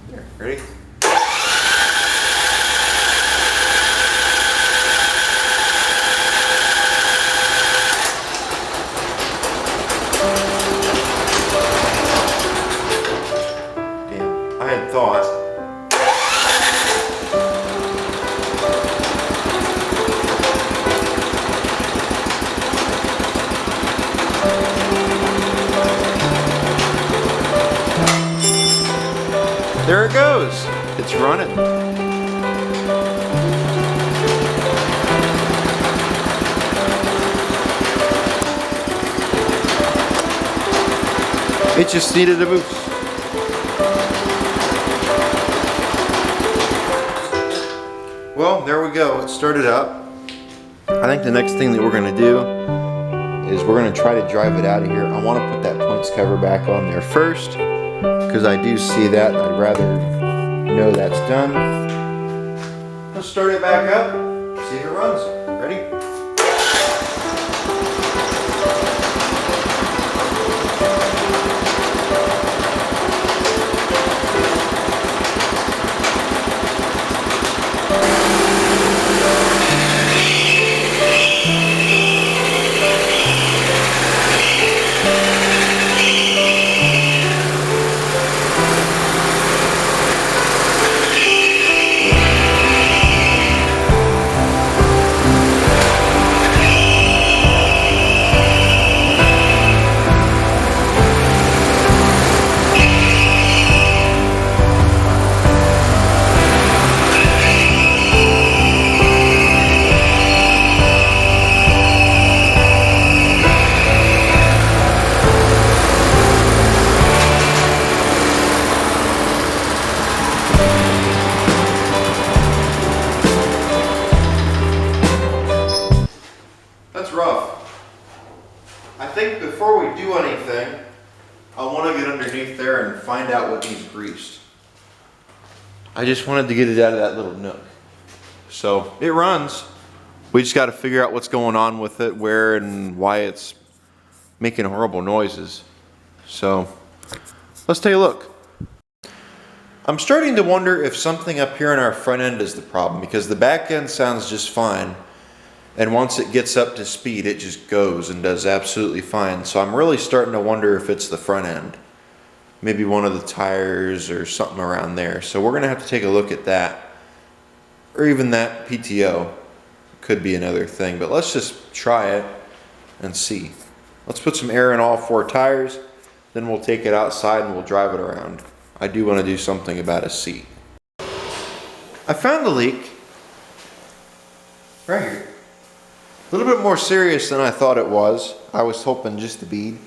There, ready? Thought. There it goes. It's running. It just needed a boost. Well, there we go. It started up. I think the next thing that we're going to do is we're going to try to drive it out of here. I want to put that points cover back on there first because I do see that. I'd rather know that's done. Let's start it back up, see if it runs. Ready? think before we do anything, I want to get underneath there and find out what needs greased. I just wanted to get it out of that little nook. So it runs. We just got to figure out what's going on with it, where and why it's making horrible noises. So let's take a look. I'm starting to wonder if something up here in our front end is the problem, because the back end sounds just fine. And once it gets up to speed, it just goes and does absolutely fine. So I'm really starting to wonder if it's the front end. Maybe one of the tires or something around there. So we're gonna have to take a look at that. Or even that PTO. Could be another thing, but let's just try it and see. Let's put some air in all 4 tires, then we'll take it outside and we'll drive it around. I do want to do something about a seat. I found the leak right here. A little bit more serious than I thought it was. I was hoping just a bead.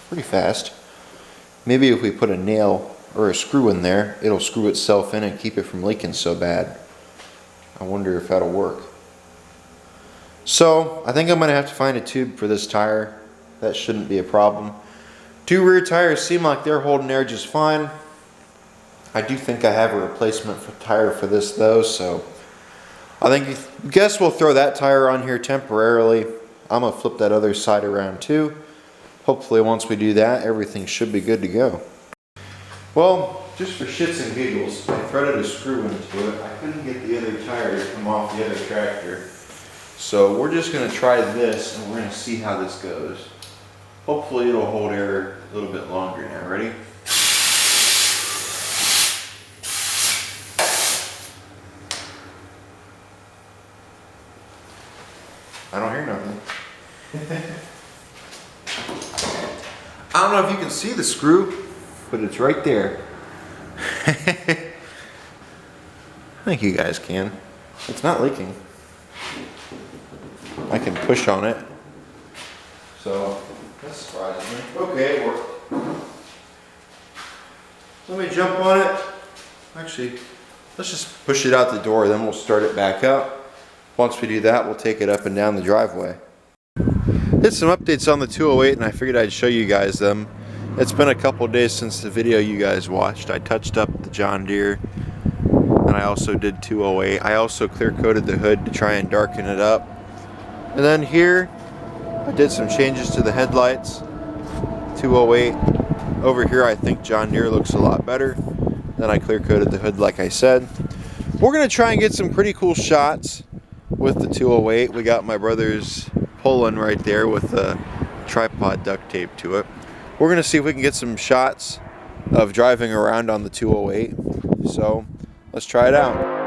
Pretty fast. Maybe if we put a nail or a screw in there, it'll screw itself in and keep it from leaking so bad. I wonder if that'll work. So I think I'm going to have to find a tube for this tire. That shouldn't be a problem. 2 rear tires seem like they're holding air just fine. I do think I have a replacement tire for this though, so I guess we'll throw that tire on here temporarily. I'm going to flip that other side around too. Hopefully once we do that, everything should be good to go. Well, just for shits and giggles, I threaded a screw into it. I couldn't get the other tire to come off the other tractor. So we're just going to try this and we're going to see how this goes. Hopefully it'll hold air a little bit longer now. Ready? I don't hear nothing. I don't know if you can see the screw, but it's right there. I think you guys can. It's not leaking. I can push on it. So that surprises me. Okay, it worked. Let me jump on it. Actually, let's just push it out the door, then we'll start it back up. Once we do that, we'll take it up and down the driveway. Did some updates on the 208 and I figured I'd show you guys them. It's been a couple days since the video you guys watched. I touched up the John Deere and I also did 208. I also clear coated the hood to try and darken it up. And then here, I did some changes to the headlights. 208. Over here I think John Deere looks a lot better. Then I clear coated the hood like I said. We're going to try and get some pretty cool shots with the 208. We got my brother's pulling right there with a tripod duct tape to it. We're going to see if we can get some shots of driving around on the 208. So let's try it out.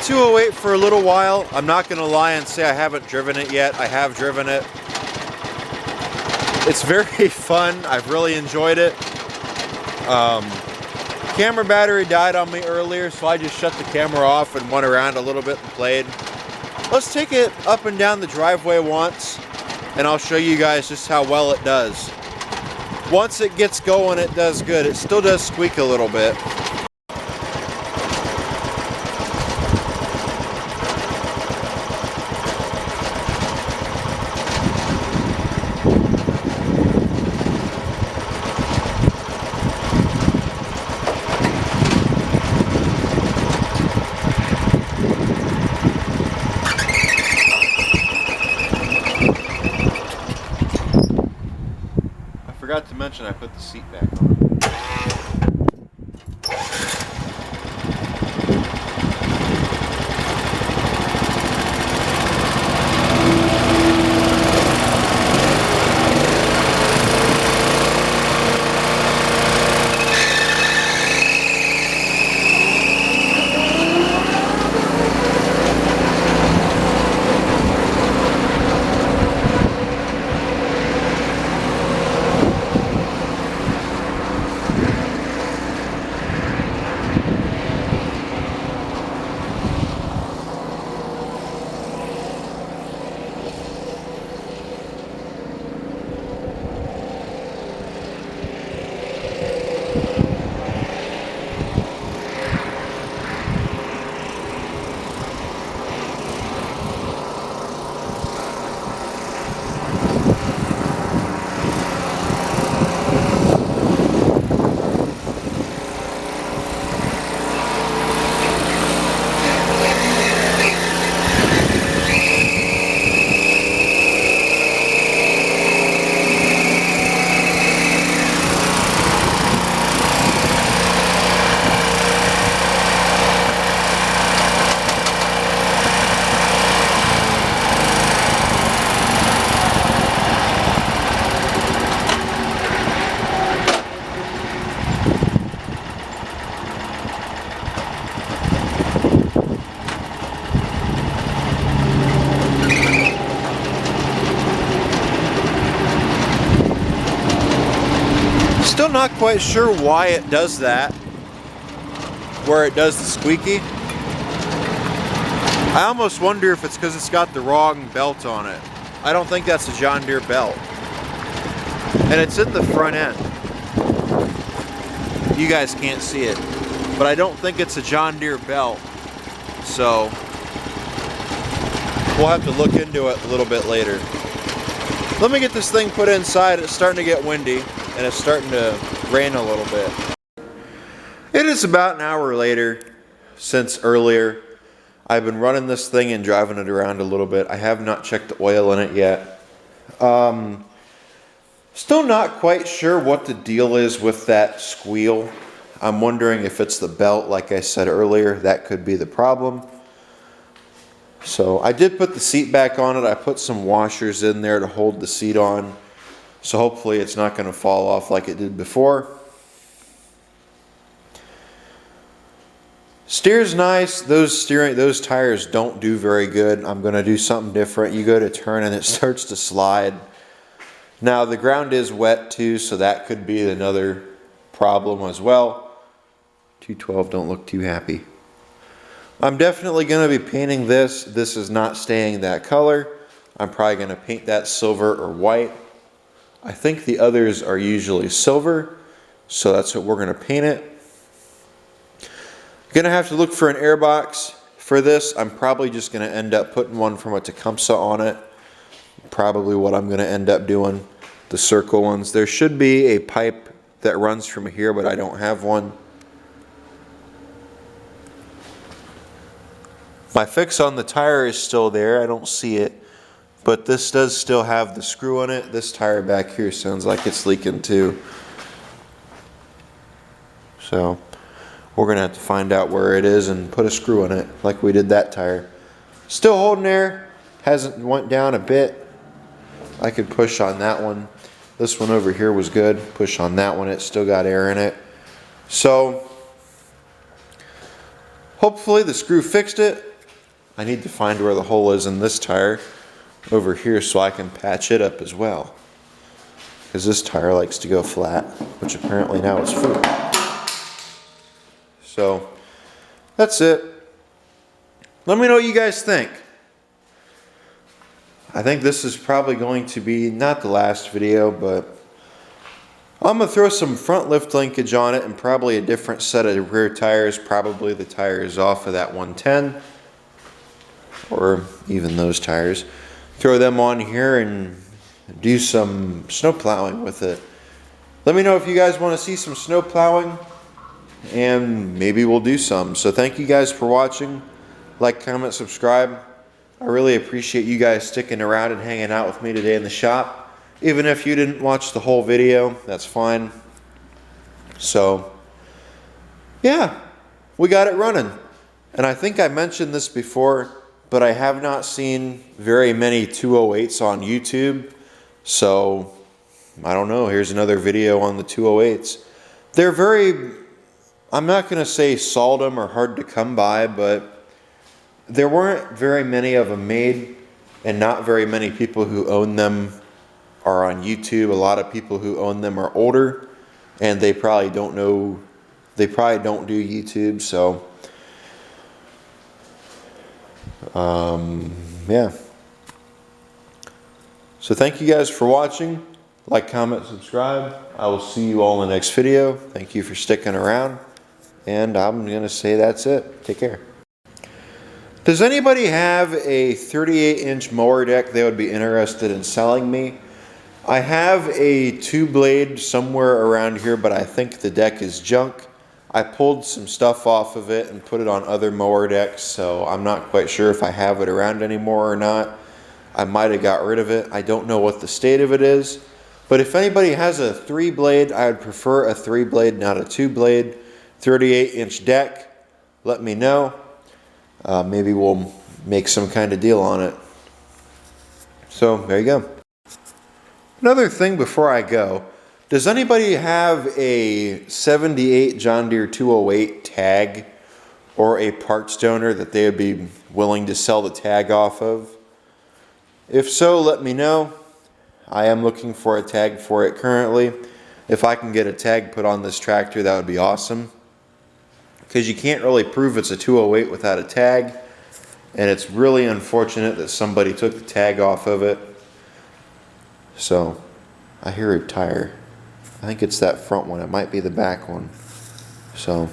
208 for a little while. I'm not going to lie and say I haven't driven it yet. I have driven it. It's very fun. I've really enjoyed it. Camera battery died on me earlier, so I just shut the camera off and went around a little bit and played. Let's take it up and down the driveway once, and I'll show you guys just how well it does. Once it gets going, it does good. It still does squeak a little bit. I forgot to mention I put the seat back on. Still not quite sure why it does that, where it does the squeaky. I almost wonder if it's because it's got the wrong belt on it. I don't think that's a John Deere belt. And it's in the front end. You guys can't see it, but I don't think it's a John Deere belt. So we'll have to look into it a little bit later. Let me get this thing put inside. It's starting to get windy and it's starting to rain a little bit. It is about an hour later since earlier. I've been running this thing and driving it around a little bit. I have not checked the oil in it yet. Still not quite sure what the deal is with that squeal. I'm wondering if it's the belt, like I said earlier. That could be the problem. So I did put the seat back on it. I put some washers in there to hold the seat on. So hopefully it's not going to fall off like it did before. Steer's nice. Those tires don't do very good. I'm going to do something different. You go to turn and it starts to slide. Now the ground is wet too, so that could be another problem as well. 212 don't look too happy. I'm definitely going to be painting this. This is not staying that color. I'm probably going to paint that silver or white. I think the others are usually silver, so that's what we're going to paint it. Going to have to look for an air box for this. I'm probably just going to end up putting one from a Tecumseh on it. Probably what I'm going to end up doing. The circle ones. There should be a pipe that runs from here, but I don't have one. My fix on the tire is still there. I don't see it. But this does still have the screw on it. This tire back here sounds like it's leaking too. So we're going to have to find out where it is and put a screw in it like we did that tire. Still holding there. Hasn't went down a bit. I could push on that one. This one over here was good. Push on that one. It's still got air in it. So hopefully the screw fixed it. I need to find where the hole is in this tire over here so I can patch it up as well. Because this tire likes to go flat, which apparently now is full. So, that's it. Let me know what you guys think. I think this is probably going to be not the last video, but I'm going to throw some front lift linkage on it and probably a different set of rear tires, probably the tires off of that 110, or even those tires. Throw them on here and do some snow plowing with it. Let me know if you guys want to see some snow plowing, and maybe we'll do some. So thank you guys for watching. Like, comment, subscribe. I really appreciate you guys sticking around and hanging out with me today in the shop. Even if you didn't watch the whole video, that's fine. So, yeah, we got it running. And I think I mentioned this before, but I have not seen very many 208s on YouTube. So, I don't know, here's another video on the 208s. They're very, I'm not going to say seldom or hard to come by, but there weren't very many of them made, and not very many people who own them are on YouTube. A lot of people who own them are older, and they probably don't know, they probably don't do YouTube, so yeah. So thank you guys for watching. Like, comment, subscribe. I will see you all in the next video. Thank you for sticking around, and I'm going to say that's it. Take care. Does anybody have a 38-inch mower deck they would be interested in selling me? I have a 2-blade somewhere around here, but I think the deck is junk. I pulled some stuff off of it and put it on other mower decks, so I'm not quite sure if I have it around anymore or not. I might have got rid of it. I don't know what the state of it is. But if anybody has a 3-blade, I would prefer a 3-blade, not a 2-blade, 38-inch deck. Let me know. Maybe we'll make some kind of deal on it. So there you go. Another thing before I go, does anybody have a 78 John Deere 208 tag or a parts donor that they would be willing to sell the tag off of? If so, let me know. I am looking for a tag for it currently. If I can get a tag put on this tractor, that would be awesome. Because you can't really prove it's a 208 without a tag, and it's really unfortunate that somebody took the tag off of it. So, I hear a tire. I think it's that front one. It might be the back one. So,